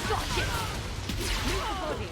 Got it! Move the body.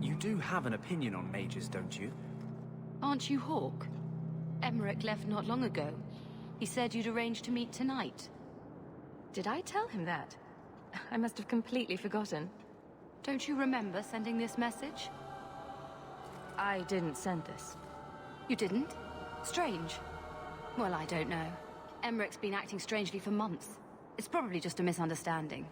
You do have an opinion on mages, don't you? Aren't you Hawke? Emmerich left not long ago. He said you'd arranged to meet tonight. Did I tell him that? I must have completely forgotten. Don't you remember sending this message? I didn't send this. You didn't? Strange. Well, I don't know. Emmerich's been acting strangely for months. It's probably just a misunderstanding.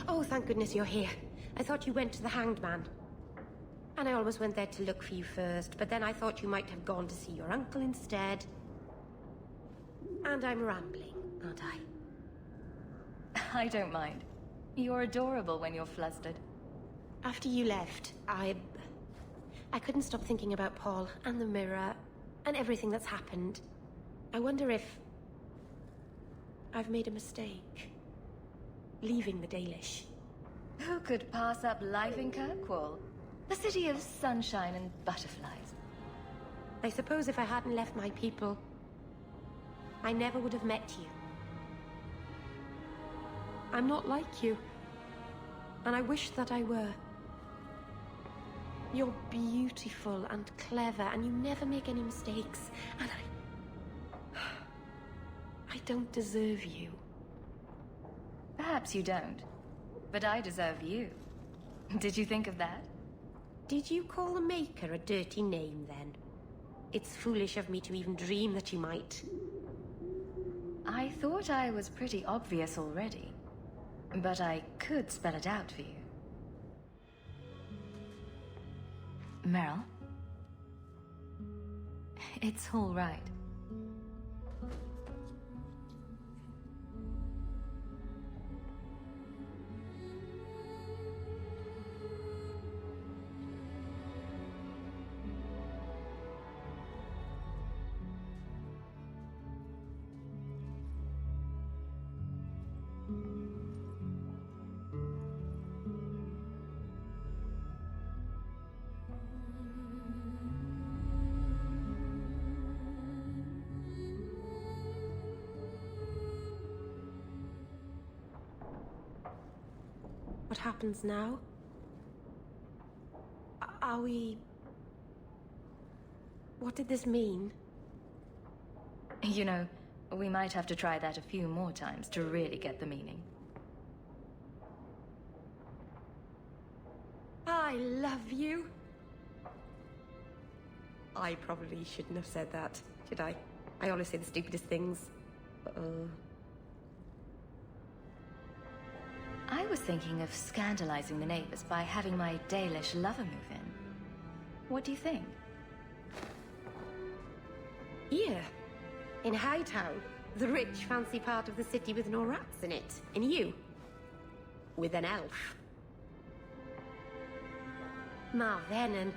Oh, thank goodness you're here. I thought you went to the Hanged Man. And I always went there to look for you first, but then I thought you might have gone to see your uncle instead. And I'm rambling, aren't I? I don't mind. You're adorable when you're flustered. After you left, I couldn't stop thinking about Paul and the mirror and everything that's happened. I wonder if I've made a mistake. Leaving the Dalish. Who could pass up life in Kirkwall? The city of sunshine and butterflies. I suppose if I hadn't left my people, I never would have met you. I'm not like you, and I wish that I were. You're beautiful and clever, and you never make any mistakes, and I don't deserve you. Perhaps you don't, but I deserve you. Did you think of that? Did you call the Maker a dirty name, then? It's foolish of me to even dream that you might. I thought I was pretty obvious already, but I could spell it out for you. Meryl? It's all right. What happens now? Are we... What did this mean? You know, we might have to try that a few more times to really get the meaning. I love you. I probably shouldn't have said that, should I? I always say the stupidest things. Uh-oh. I was thinking of scandalizing the neighbors by having my Dalish lover move in. What do you think? Here, in Hightown, the rich, fancy part of the city with no rats in it. And you, with an elf. Ma Venon,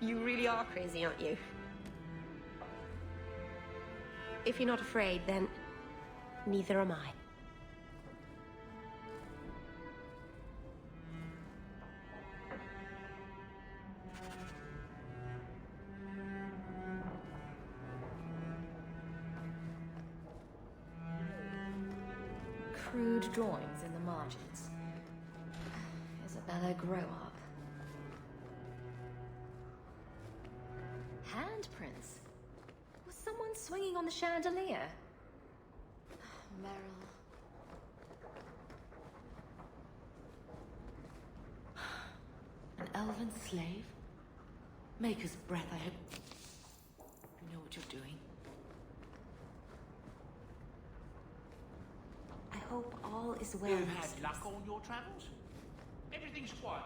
you really are crazy, aren't you? If you're not afraid, then neither am I. Crude drawings in the margins. Isabella, grow up. Handprints? Was someone swinging on the chandelier? Meryl. elven slave? Maker's breath, I hope you know what you're doing. I hope all is well. You've had luck on your travels? Everything's quiet.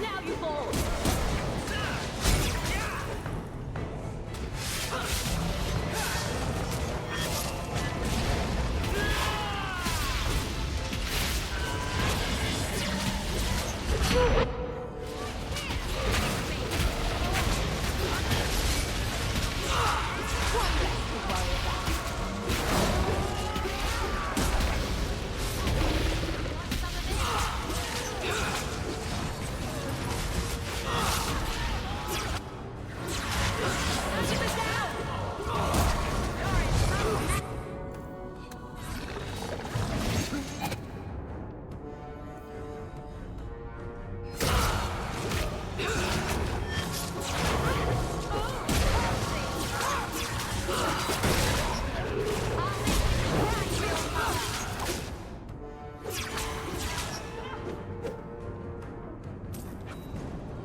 Now you fall!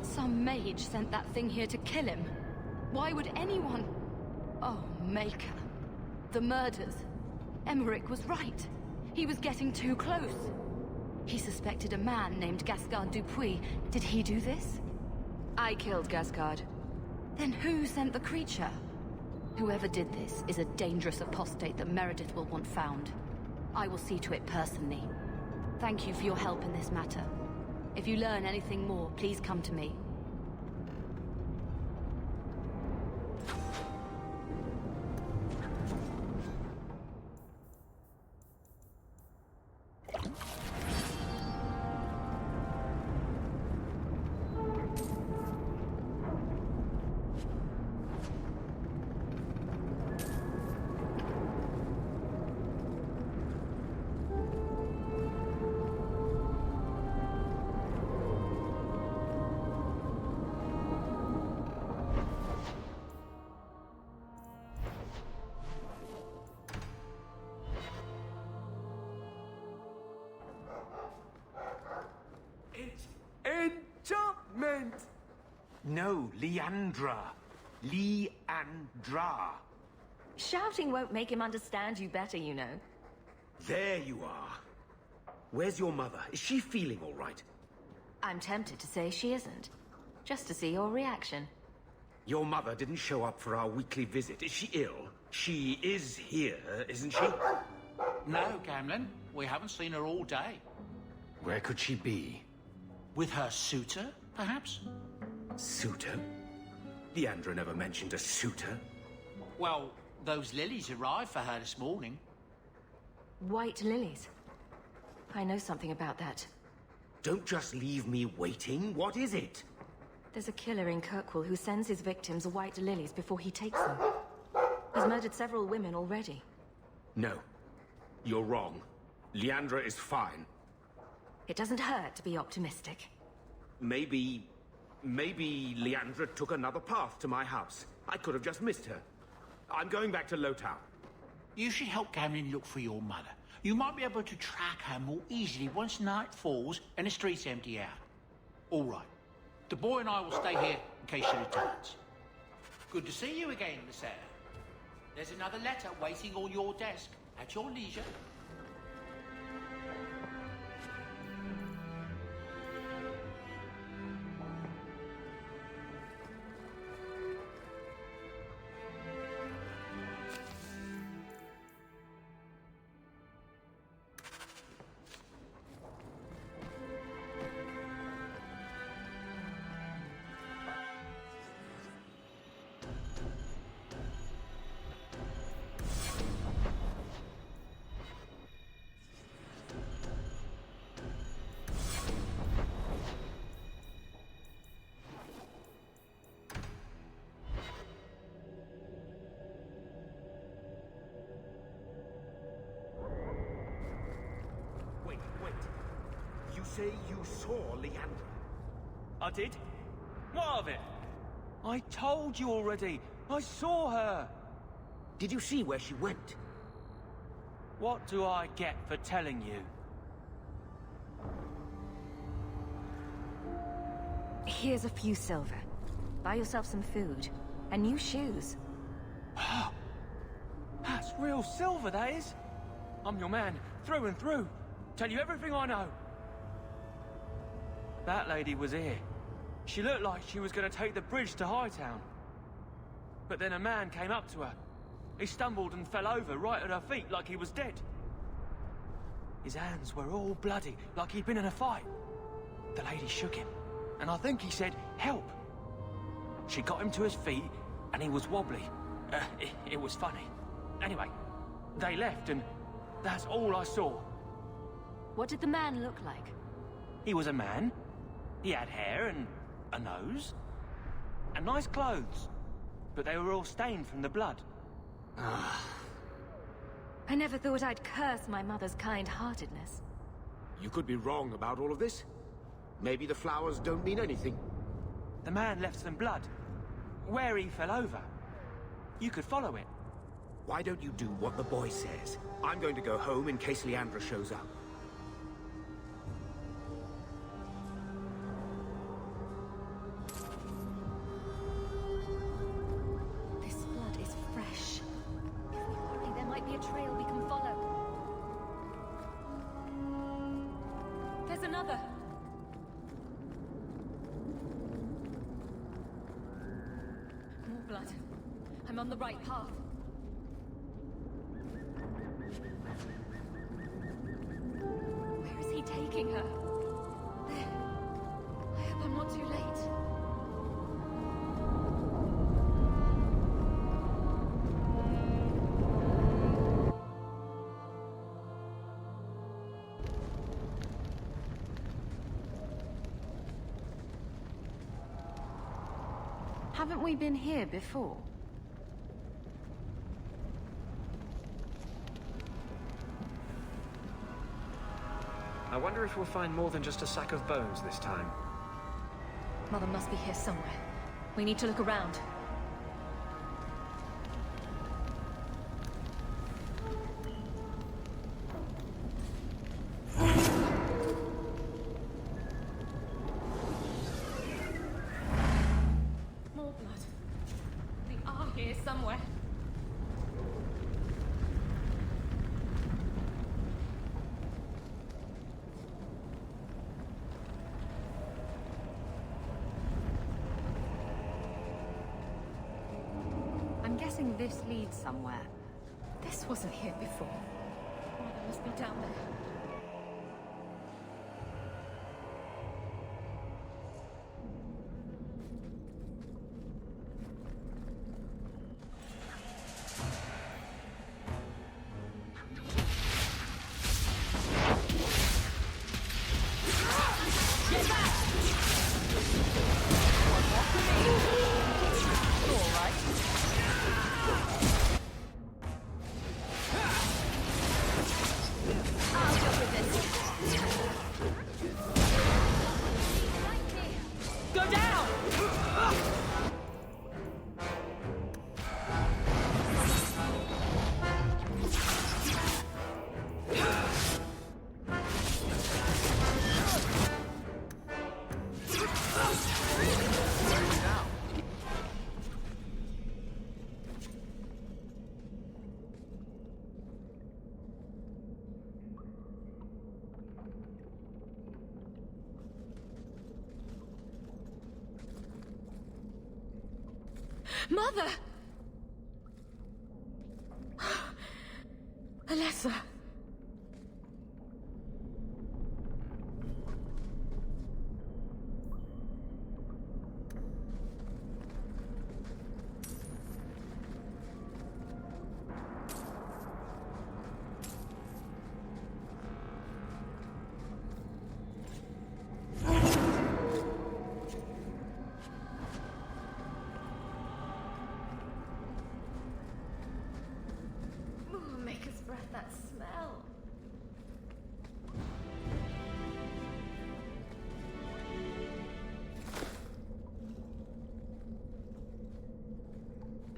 Some mage sent that thing here to kill him. Why would anyone... Oh, Maker. The murders. Emmerich was right. He was getting too close. He suspected a man named Gascard Dupuis. Did he do this? I killed Gascard. Then who sent the creature? Whoever did this is a dangerous apostate that Meredith will want found. I will see to it personally. Thank you for your help in this matter. If you learn anything more, please come to me. It's enchantment! No, Leandra. Leandra. Shouting won't make him understand you better, you know. There you are. Where's your mother? Is she feeling all right? I'm tempted to say she isn't. Just to see your reaction. Your mother didn't show up for our weekly visit. Is she ill? She is here, isn't she? No, Gamlen. We haven't seen her all day. Where could she be? With her suitor, perhaps? Suitor? Leandra never mentioned a suitor. Well, those lilies arrived for her this morning. White lilies. I know something about that. Don't just leave me waiting. What is it? There's a killer in Kirkwall who sends his victims white lilies before he takes them. He's murdered several women already. No. You're wrong. Leandra is fine. It doesn't hurt to be optimistic. Maybe Leandra took another path to my house. I could have just missed her. I'm going back to Lowtown. You should help Gamlen look for your mother. You might be able to track her more easily once night falls and the streets empty out. All right. The boy and I will stay here in case she returns. Good to see you again, Miss Sarah. There's another letter waiting on your desk at your leisure. say you saw Leandra? I did. What of it? I told you already. I saw her. Did you see where she went? What do I get for telling you? Here's a few silver. Buy yourself some food. And new shoes. That's real silver, that is. I'm your man, through and through. Tell you everything I know. That lady was here. She looked like she was going to take the bridge to Hightown. But then a man came up to her. He stumbled and fell over right at her feet like he was dead. His hands were all bloody, like he'd been in a fight. The lady shook him, and I think he said, "Help." She got him to his feet, and he was wobbly. It was funny. Anyway, they left, and that's all I saw. What did the man look like? He was a man. He had hair and a nose. And nice clothes. But they were all stained from the blood. I never thought I'd curse my mother's kind-heartedness. You could be wrong about all of this. Maybe the flowers don't mean anything. The man left some blood. Where he fell over. You could follow it. Why don't you do what the boy says? I'm going to go home in case Leandra shows up. This blood is fresh. If we hurry, there might be a trail we can follow. There's another. More blood. I'm on the right path. Where is he taking her? There. I hope I'm not too late. Haven't we been here before? I wonder if we'll find more than just a sack of bones this time. Mother must be here somewhere. We need to look around. More blood. They are here somewhere. I'm guessing this leads somewhere. This wasn't here before. Mother must be down there. Mother! Alessa! Maker's breath, that smell.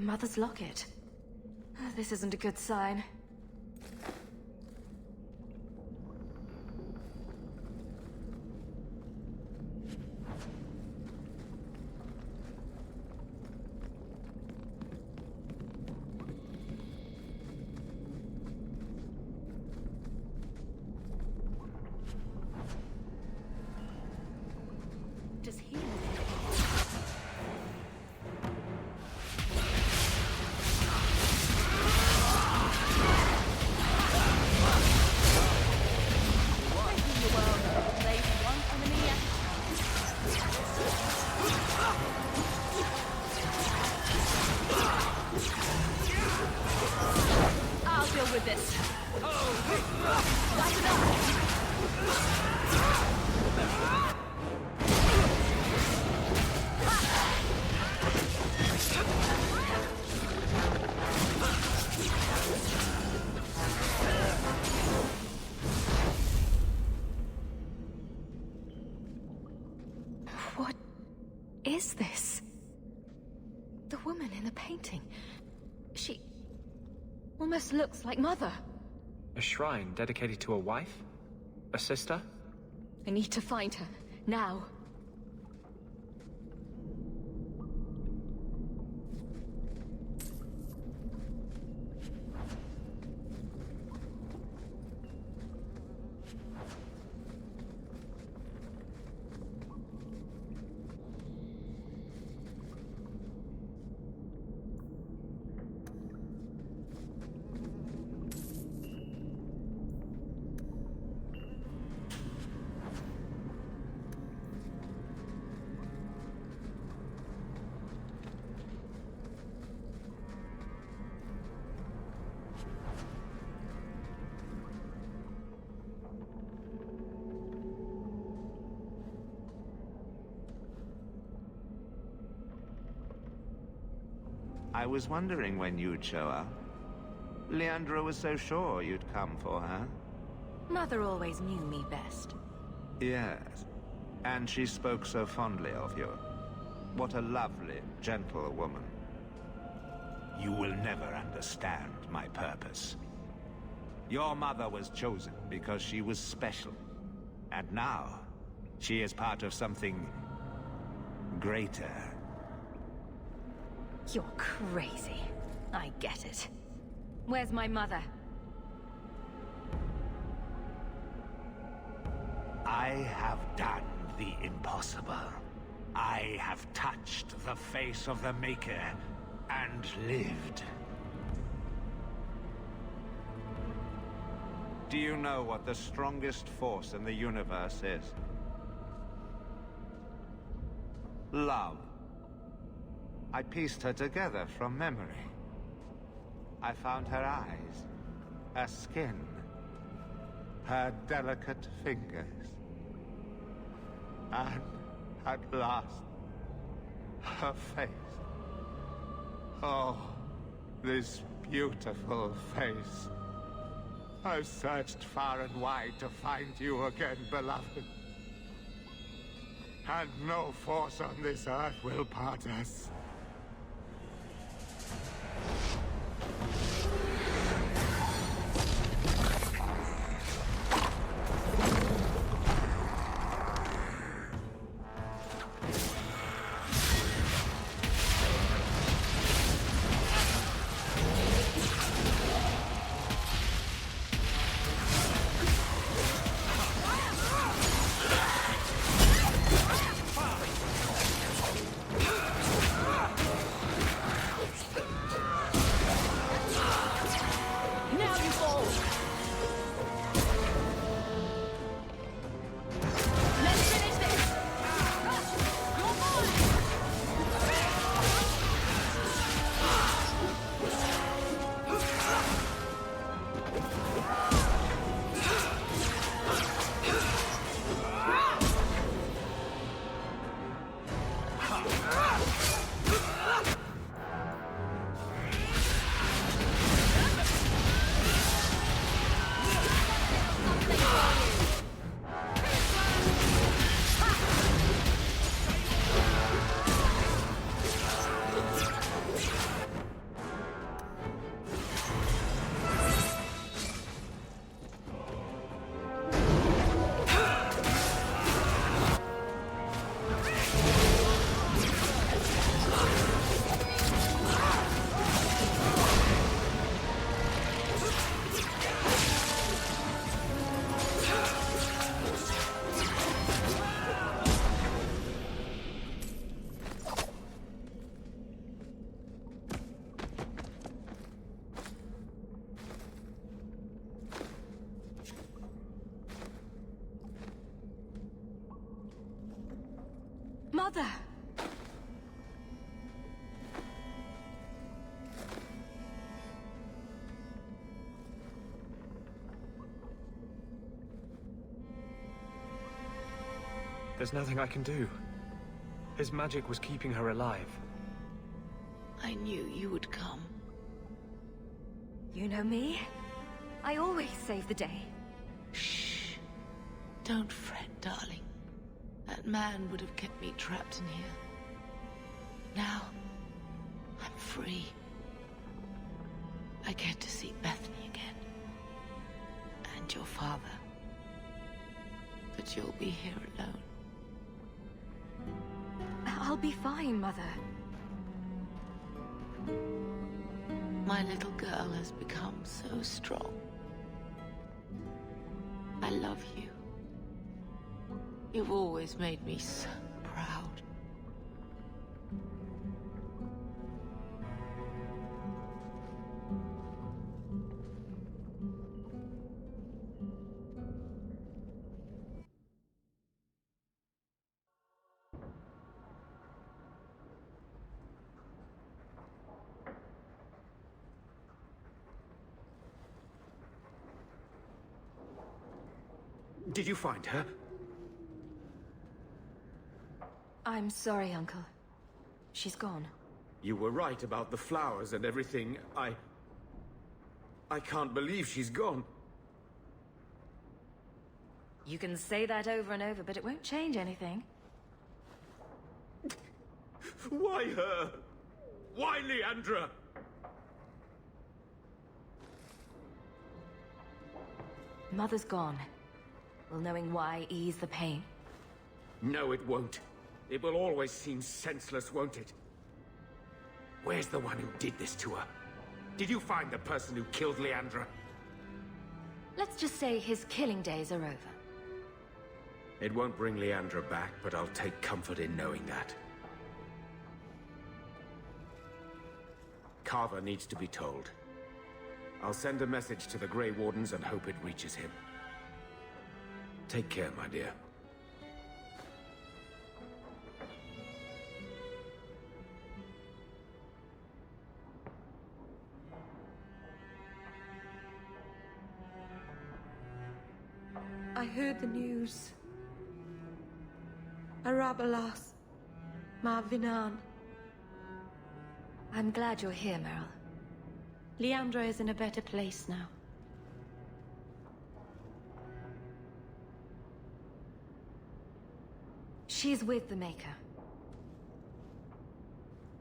mother's locket. This isn't a good sign. Does he? I'll deal with this. Light it up. What is this? The woman in the painting. She almost looks like Mother. A shrine dedicated to a wife? A sister? I need to find her, now. I was wondering when you'd show up. Leandra was so sure you'd come for her. Mother always knew me best. Yes, and she spoke so fondly of you. What a lovely, gentle woman. You will never understand my purpose. Your mother was chosen because she was special. And now, she is part of something greater. You're crazy. I get it. Where's my mother? I have done the impossible. I have touched the face of the Maker and lived. Do you know what the strongest force in the universe is? Love. I pieced her together from memory. I found her eyes, her skin, her delicate fingers. And at last, her face. Oh, this beautiful face. I've searched far and wide to find you again, beloved. And no force on this earth will part us. Mother! There's nothing I can do. His magic was keeping her alive. I knew you would come. You know me? I always save the day. Shh. Don't fret, darling. That man would have kept me trapped in here. Now, I'm free. I get to see Bethany again. And your father. But you'll be here alone. I'll be fine, Mother. My little girl has become so strong. I love you. You've always made me so proud. Did you find her? I'm sorry, Uncle. She's gone. You were right about the flowers and everything. I can't believe she's gone. You can say that over and over, but it won't change anything. Why her? Why Leandra? Mother's gone. Will knowing why ease the pain? No, it won't. It will always seem senseless, won't it? Where's the one who did this to her? Did you find the person who killed Leandra? Let's just say his killing days are over. It won't bring Leandra back, but I'll take comfort in knowing that. Carver needs to be told. I'll send a message to the Grey Wardens and hope it reaches him. Take care, my dear. I heard the news. Arabelas. Marvinan. I'm glad you're here, Meryl. Leandra is in a better place now. She's with the Maker.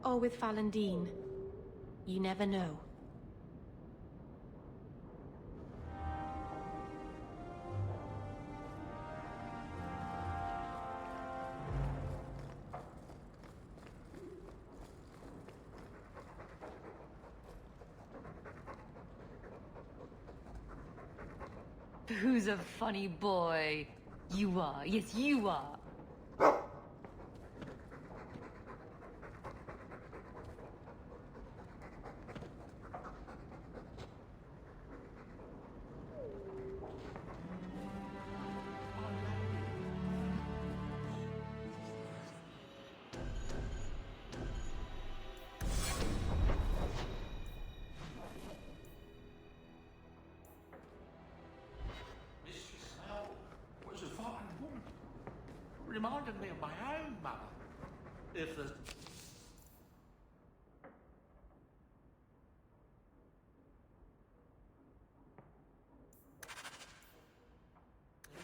Or with Falandine. You never know. Who's a funny boy? You are. Yes, you are. Reminded me of my own mother. If there's...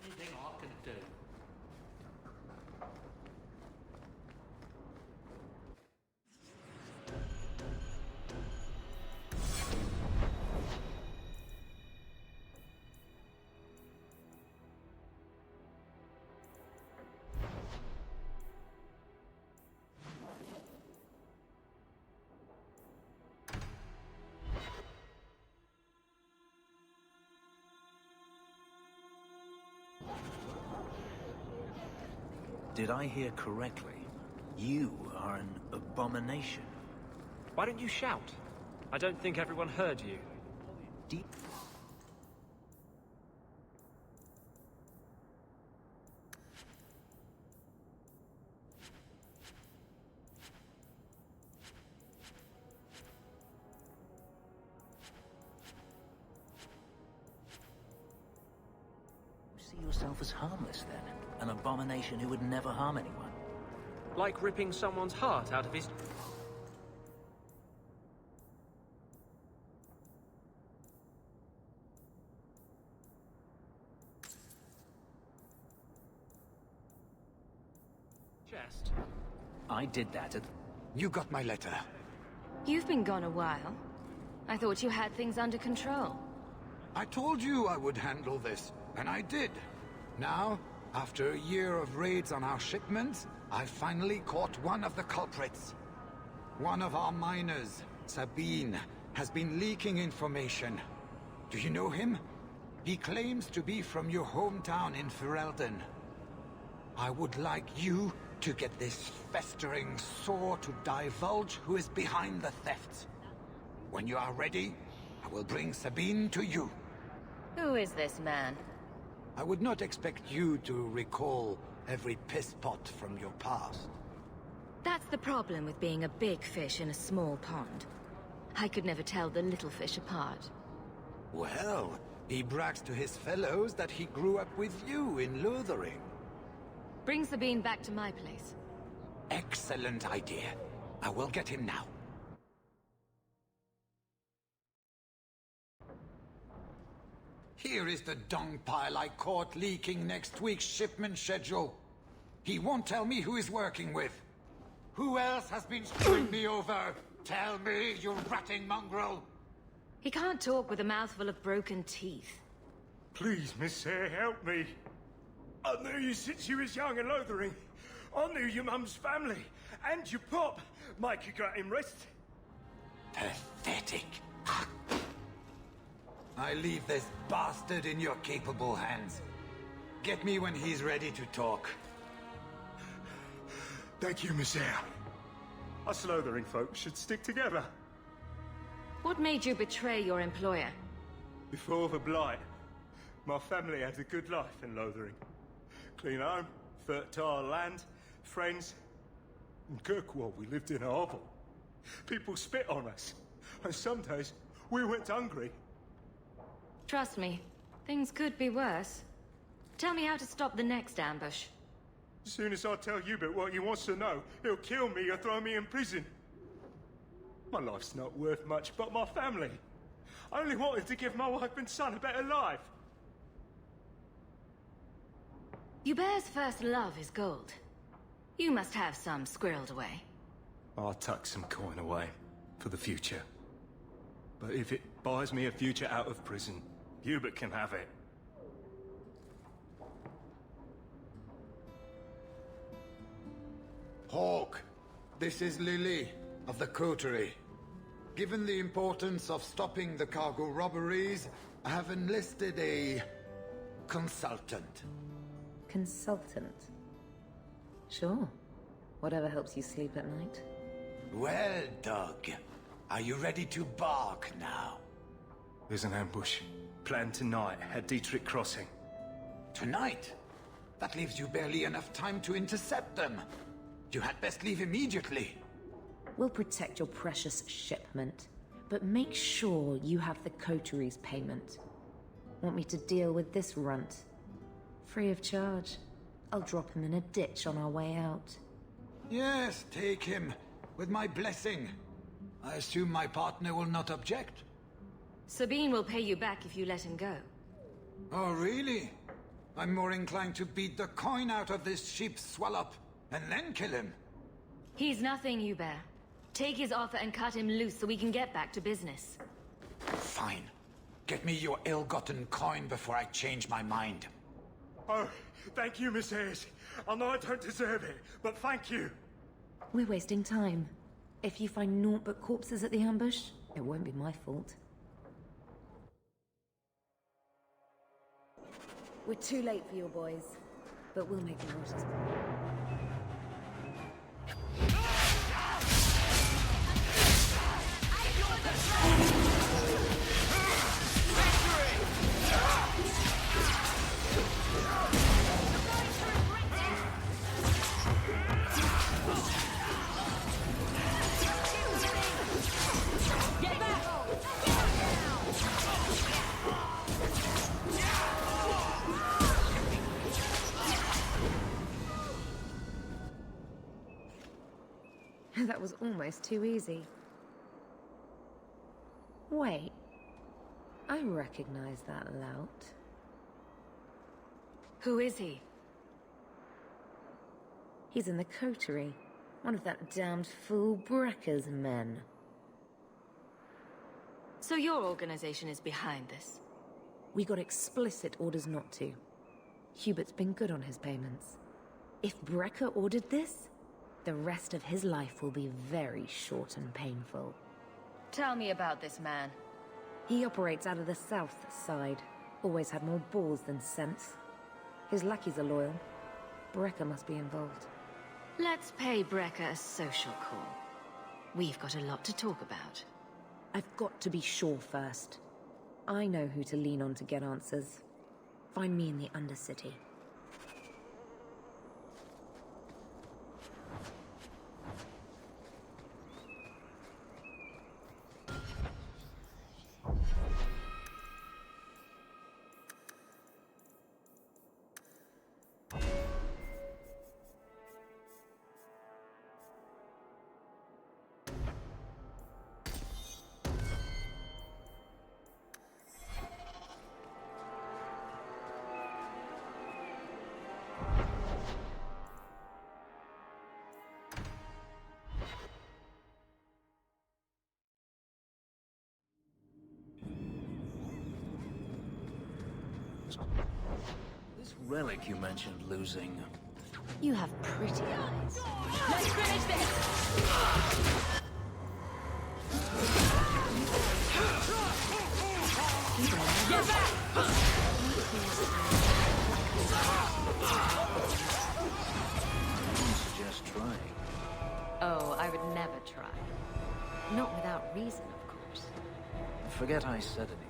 anything I can do. Did I hear correctly? You are an abomination. Why don't you shout? I don't think everyone heard you. Deep. see yourself as harmless, then? An abomination who would never harm anyone? Like ripping someone's heart out of his... chest. I did that at... You got my letter. You've been gone a while. I thought you had things under control. I told you I would handle this, and I did. Now, after a year of raids on our shipments, I finally caught one of the culprits. One of our miners, Sabine, has been leaking information. Do you know him? He claims to be from your hometown in Ferelden. I would like you to get this festering sore to divulge who is behind the thefts. When you are ready, I will bring Sabine to you. Who is this man? I would not expect you to recall every piss pot from your past. That's the problem with being a big fish in a small pond. I could never tell the little fish apart. Well, he brags to his fellows that he grew up with you in Lothering. Bring Sabine back to my place. Excellent idea. I will get him now. Here is the dung pile I caught leaking next week's shipment schedule. He won't tell me who he's working with. Who else has been screwing me over? Tell me, you ratting mongrel! He can't talk with a mouthful of broken teeth. Please, Miss Hare, help me. I knew you since you was young and Lothering. I knew your mum's family, and your pop. Mike, you got him rest. Pathetic. I leave this bastard in your capable hands. Get me when he's ready to talk. Thank you, Miss Hare. Us Lothering folks should stick together. What made you betray your employer? Before the Blight, my family had a good life in Lothering. Clean home, fertile land, friends. In Kirkwall, we lived in a hovel. People spit on us, and some days we went hungry. Trust me, things could be worse. Tell me how to stop the next ambush. As soon as I tell Hubert what he wants to know, he'll kill me or throw me in prison. My life's not worth much, but my family. I only wanted to give my wife and son a better life. Hubert's first love is gold. You must have some squirreled away. I'll tuck some coin away for the future. But if it buys me a future out of prison, Hubert can have it. Hawk, this is Lily of the Coterie. Given the importance of stopping the cargo robberies, I have enlisted a consultant. Consultant? Sure. Whatever helps you sleep at night. Well, Doug, are you ready to bark now? There's an ambush planned tonight at Dietrich Crossing. Tonight? That leaves you barely enough time to intercept them. You had best leave immediately. We'll protect your precious shipment, but make sure you have the coterie's payment. Want me to deal with this runt? Free of charge. I'll drop him in a ditch on our way out. Yes, take him, with my blessing. I assume my partner will not object. Sabine will pay you back if you let him go. Oh, really? I'm more inclined to beat the coin out of this sheep swallow and then kill him. He's nothing, Hubert. Take his offer and cut him loose so we can get back to business. Fine. Get me your ill-gotten coin before I change my mind. Oh, thank you, Miss Hayes. I know I don't deserve it, but thank you. We're wasting time. If you find naught but corpses at the ambush, it won't be my fault. We're too late for your boys, but we'll make the most. That was almost too easy. Wait. I recognize that lout. Who is he? He's in the coterie. One of that damned fool Brekka's men. So your organization is behind this? We got explicit orders not to. Hubert's been good on his payments. If Brekka ordered this, the rest of his life will be very short and painful. Tell me about this man. He operates out of the south side. Always had more balls than sense. His lackeys are loyal. Brekka must be involved. Let's pay Brekka a social call. We've got a lot to talk about. I've got to be sure first. I know who to lean on to get answers. Find me in the Undercity. This relic you mentioned losing. You have pretty eyes. Let's finish this! Get back! I suggest trying. Oh, I would never try. Not without reason, of course. Forget I said anything.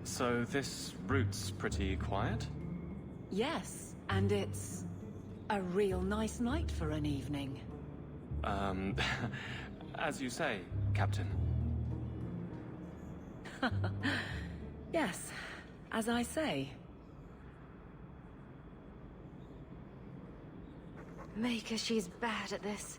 So this route's pretty quiet? Yes, and it's a real nice night for an evening. As you say, Captain. Yes, as I say. Maker, she's bad at this.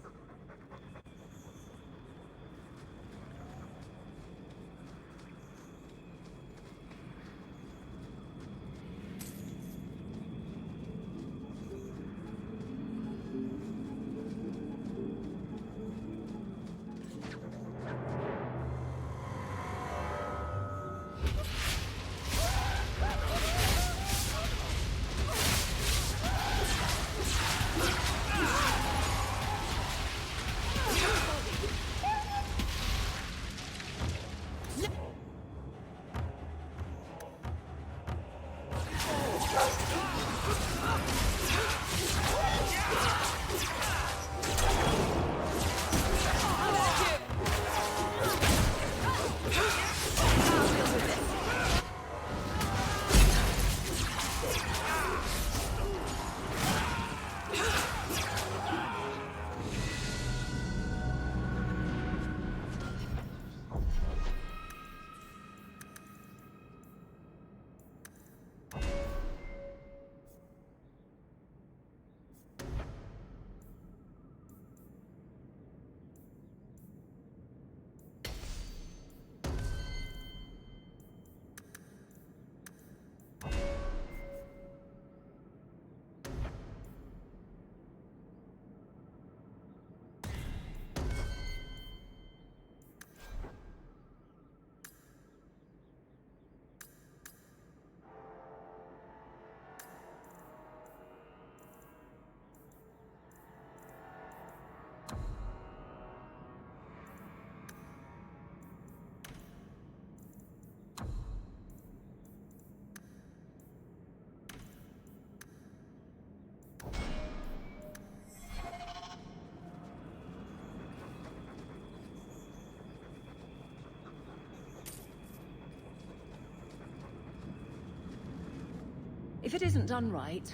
If it isn't done right,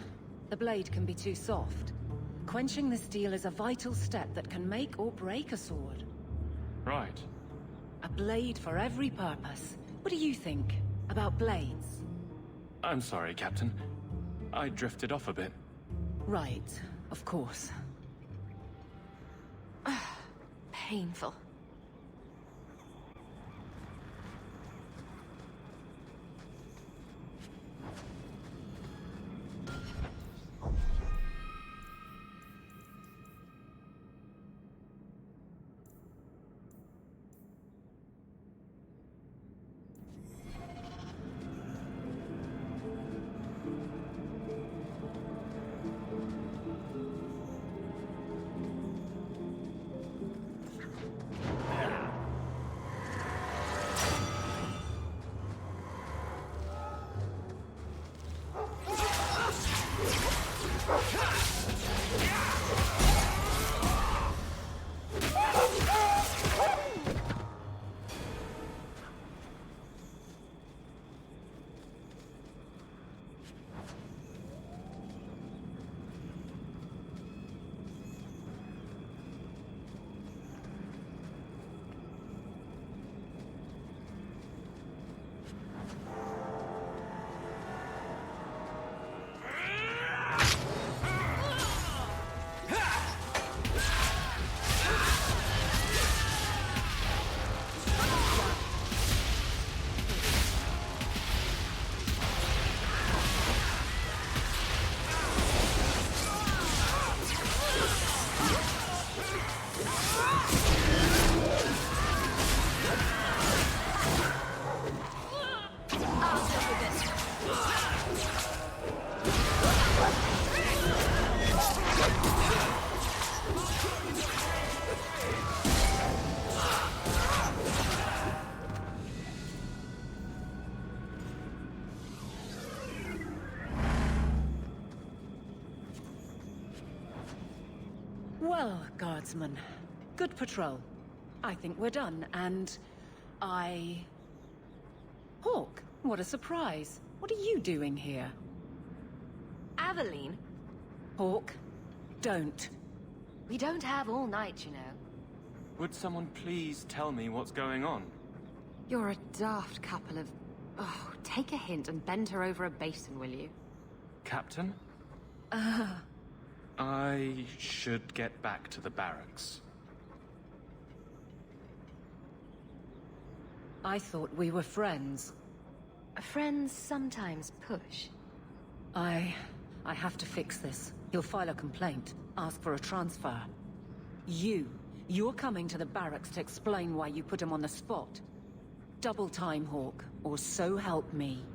the blade can be too soft. Quenching the steel is a vital step that can make or break a sword. Right. A blade for every purpose. What do you think about blades? I'm sorry, Captain. I drifted off a bit. Right, of course. Painful. Well, guardsman, good patrol. I think we're done, and Hawke, what a surprise. What are you doing here? Aveline? Hawke, don't. We don't have all night, you know. Would someone please tell me what's going on? You're a daft couple of... Oh, take a hint and bend her over a basin, will you? Captain? I should get back to the barracks. I thought we were friends. Friends sometimes push. I have to fix this. He'll file a complaint, ask for a transfer. You're coming to the barracks to explain why you put him on the spot. Double time, Hawke, or so help me.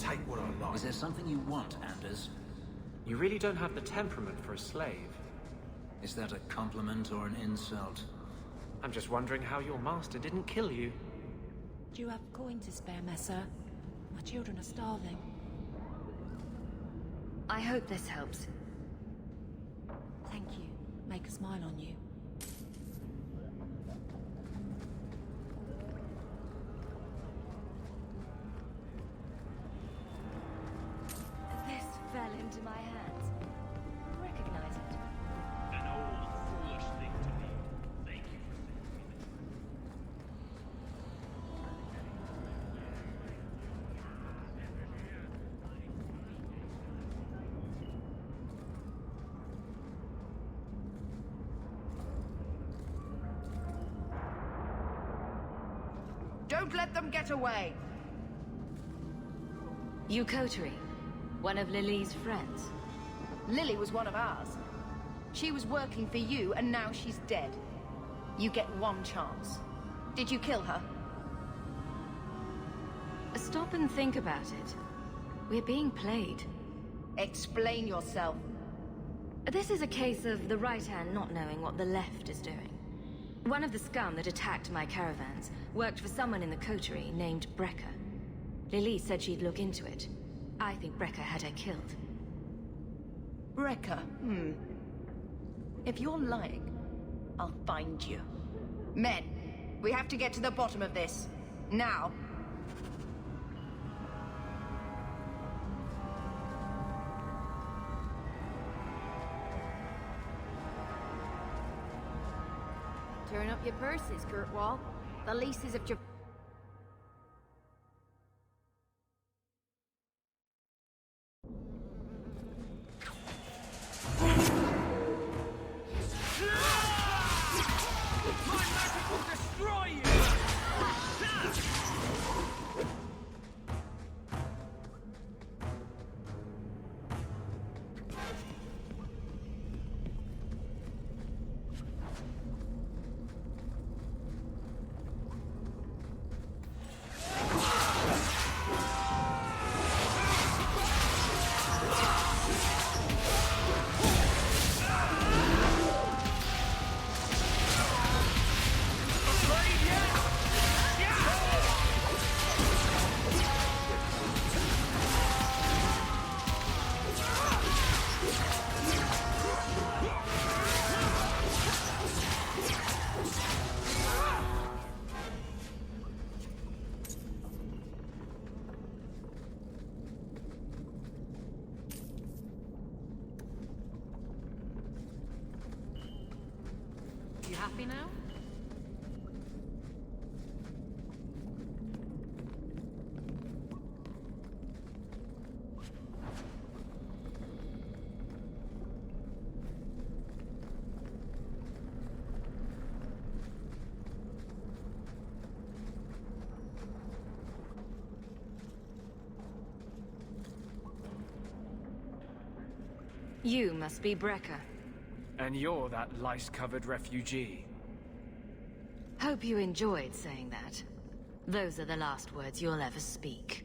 take what I like. Is there something you want, Anders? You really don't have the temperament for a slave. Is that a compliment or an insult? I'm just wondering how your master didn't kill you. Do you have a coin to spare, Messer? My children are starving. I hope this helps. Thank you. Make a smile on you. This fell into my hands. Recognize it. An old, foolish thing to me. Thank you for thinking of it. Don't let them get away! You Coterie, one of Lily's friends. Lily was one of ours. She was working for you, and now she's dead. You get one chance. Did you kill her? Stop and think about it. We're being played. Explain yourself. This is a case of the right hand not knowing what the left is doing. One of the scum that attacked my caravans worked for someone in the coterie named Brecker. Lily said she'd look into it. I think Brecker had her killed. Brecker, If you're lying, I'll find you. Men, we have to get to the bottom of this. Now. Turn up your purses, Kurtwall. The leases of your... My magic will destroy you! You happy now? You must be Brecker. And you're that lice-covered refugee. Hope you enjoyed saying that. Those are the last words you'll ever speak.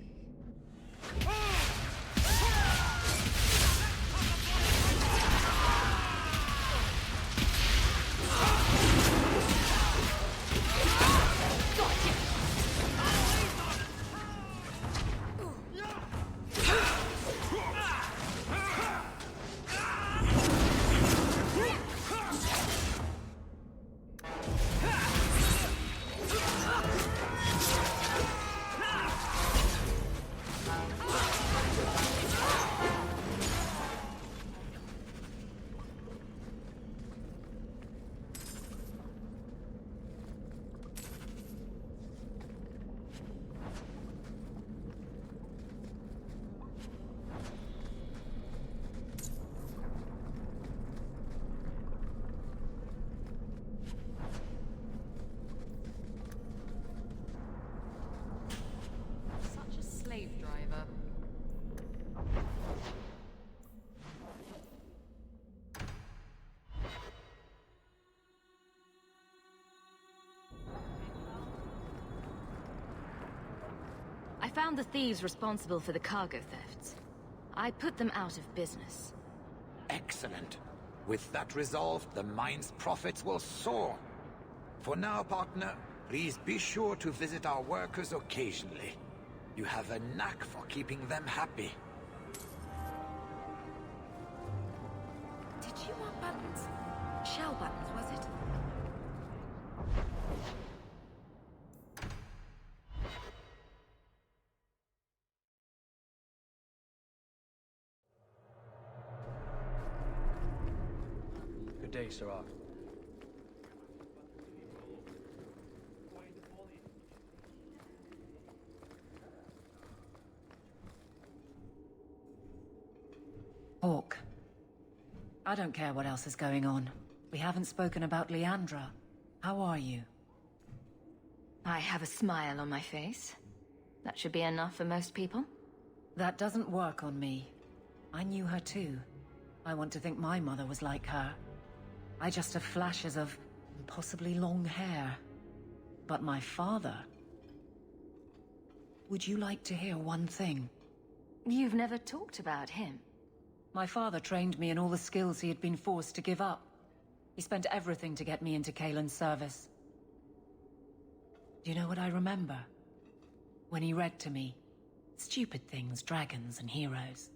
found the thieves responsible for the cargo thefts. I put them out of business. Excellent. With that resolved, the mine's profits will soar. For now, partner, please be sure to visit our workers occasionally. You have a knack for keeping them happy. Did you want buttons? Shell buttons, was it? Good day, Sirrah. Hawke. I don't care what else is going on. We haven't spoken about Leandra. How are you? I have a smile on my face. That should be enough for most people. That doesn't work on me. I knew her too. I want to think my mother was like her. I just have flashes of impossibly long hair. But my father... Would you like to hear one thing? You've never talked about him. My father trained me in all the skills he had been forced to give up. He spent everything to get me into Cailan's service. Do you know what I remember? When he read to me. Stupid things, dragons and heroes.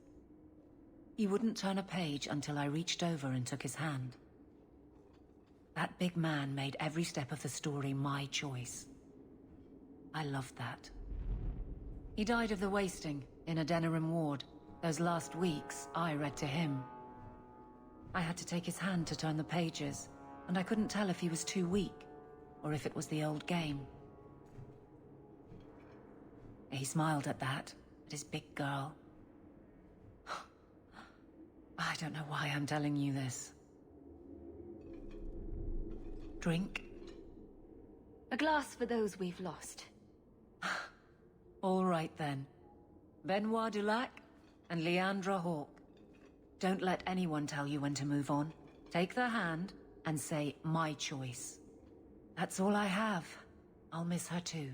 He wouldn't turn a page until I reached over and took his hand. That big man made every step of the story my choice. I loved that. He died of the wasting in Adeniram ward. Those last weeks, I read to him. I had to take his hand to turn the pages, and I couldn't tell if he was too weak, or if it was the old game. He smiled at that, at his big girl. I don't know why I'm telling you this. Drink? A glass for those we've lost. All right then. Benoit Dulac and Leandra Hawke. Don't let anyone tell you when to move on. Take their hand and say, my choice. That's all I have. I'll miss her too.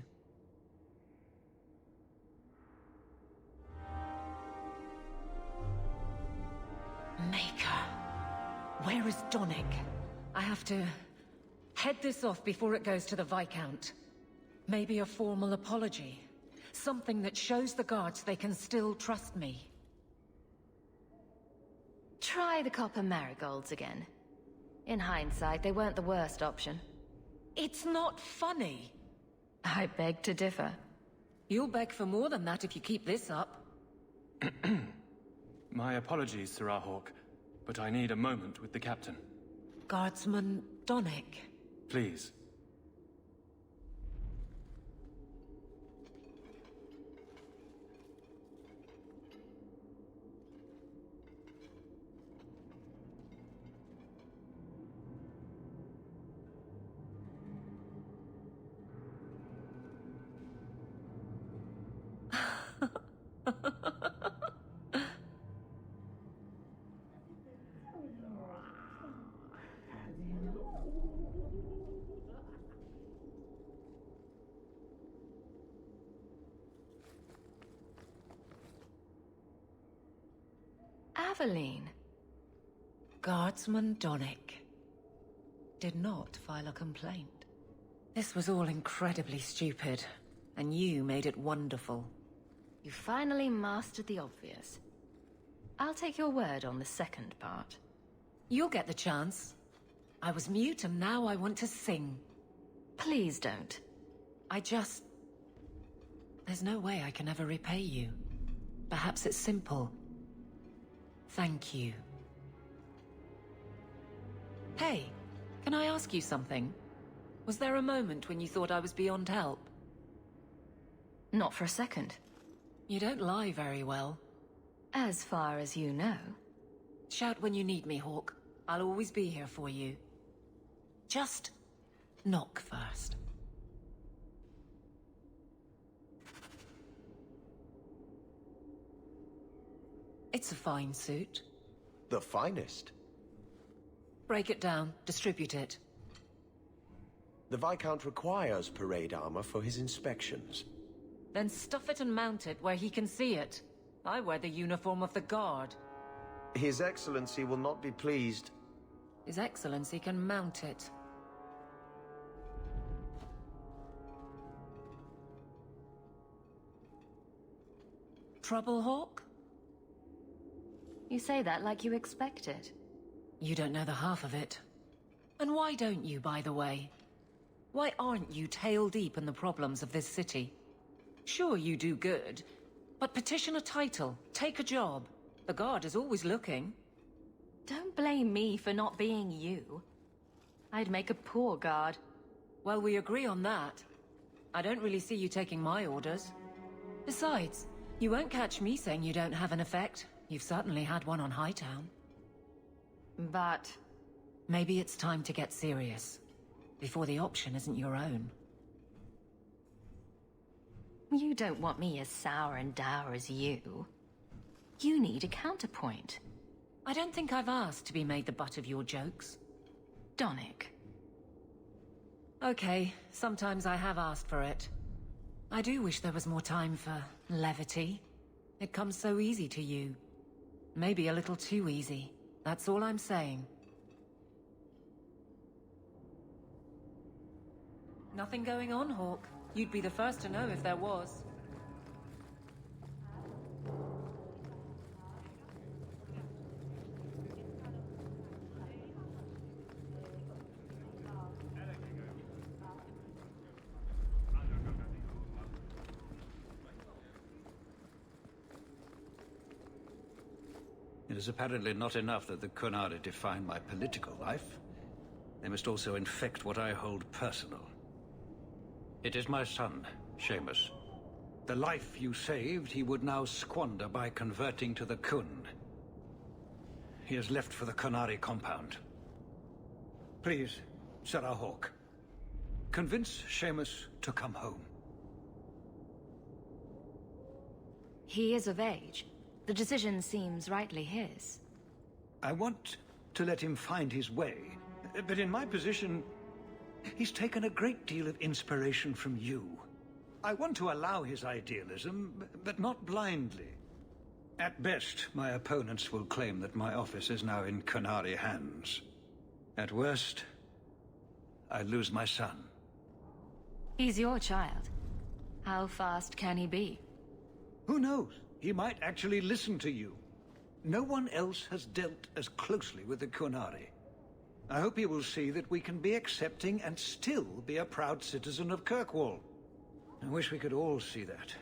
Maker. Where is Donnic? I have to head this off before it goes to the Viscount. Maybe a formal apology. Something that shows the guards they can still trust me. Try the copper marigolds again. In hindsight, they weren't the worst option. It's not funny. I beg to differ. You'll beg for more than that if you keep this up. My apologies, Sirrah Hawke, but I need a moment with the captain. Guardsman Donnic. Please. Aveline. Guardsman Donnic did not file a complaint. This was all incredibly stupid, and you made it wonderful. You finally mastered the obvious. I'll take your word on the second part. You'll get the chance. I was mute and now I want to sing. Please don't. There's no way I can ever repay you. Perhaps it's simple. Thank you. Hey, can I ask you something? Was there a moment when you thought I was beyond help? Not for a second. You don't lie very well. As far as you know. Shout when you need me, Hawke. I'll always be here for you. Just knock first. It's a fine suit. The finest. Break it down, distribute it. The Viscount requires parade armor for his inspections. Then stuff it and mount it where he can see it. I wear the uniform of the Guard. His Excellency will not be pleased. His Excellency can mount it. Trouble, Hawke? You say that like you expect it. You don't know the half of it. And why don't you, by the way? Why aren't you tail-deep in the problems of this city? Sure, you do good, but petition a title, take a job. The Guard is always looking. Don't blame me for not being you. I'd make a poor guard. Well, we agree on that. I don't really see you taking my orders. Besides, you won't catch me saying you don't have an effect. You've certainly had one on Hightown. But... maybe it's time to get serious, before the option isn't your own. You don't want me as sour and dour as you. You need a counterpoint. I don't think I've asked to be made the butt of your jokes. Donnic. Okay, sometimes I have asked for it. I do wish there was more time for levity. It comes so easy to you. Maybe a little too easy. That's all I'm saying. Nothing going on, Hawke. You'd be the first to know if there was. It is apparently not enough that the Qunari define my political life. They must also infect what I hold personal. It is my son, Seamus. The life you saved, he would now squander by converting to the Khun. He has left for the Qunari compound. Please, Serah Hawke, convince Seamus to come home. He is of age. The decision seems rightly his. I want to let him find his way, but in my position, he's taken a great deal of inspiration from you. I want to allow his idealism, but not blindly. At best, my opponents will claim that my office is now in Qunari hands. At worst, I lose my son. He's your child. How fast can he be? Who knows? He might actually listen to you. No one else has dealt as closely with the Qunari. I hope he will see that we can be accepting and still be a proud citizen of Kirkwall. I wish we could all see that.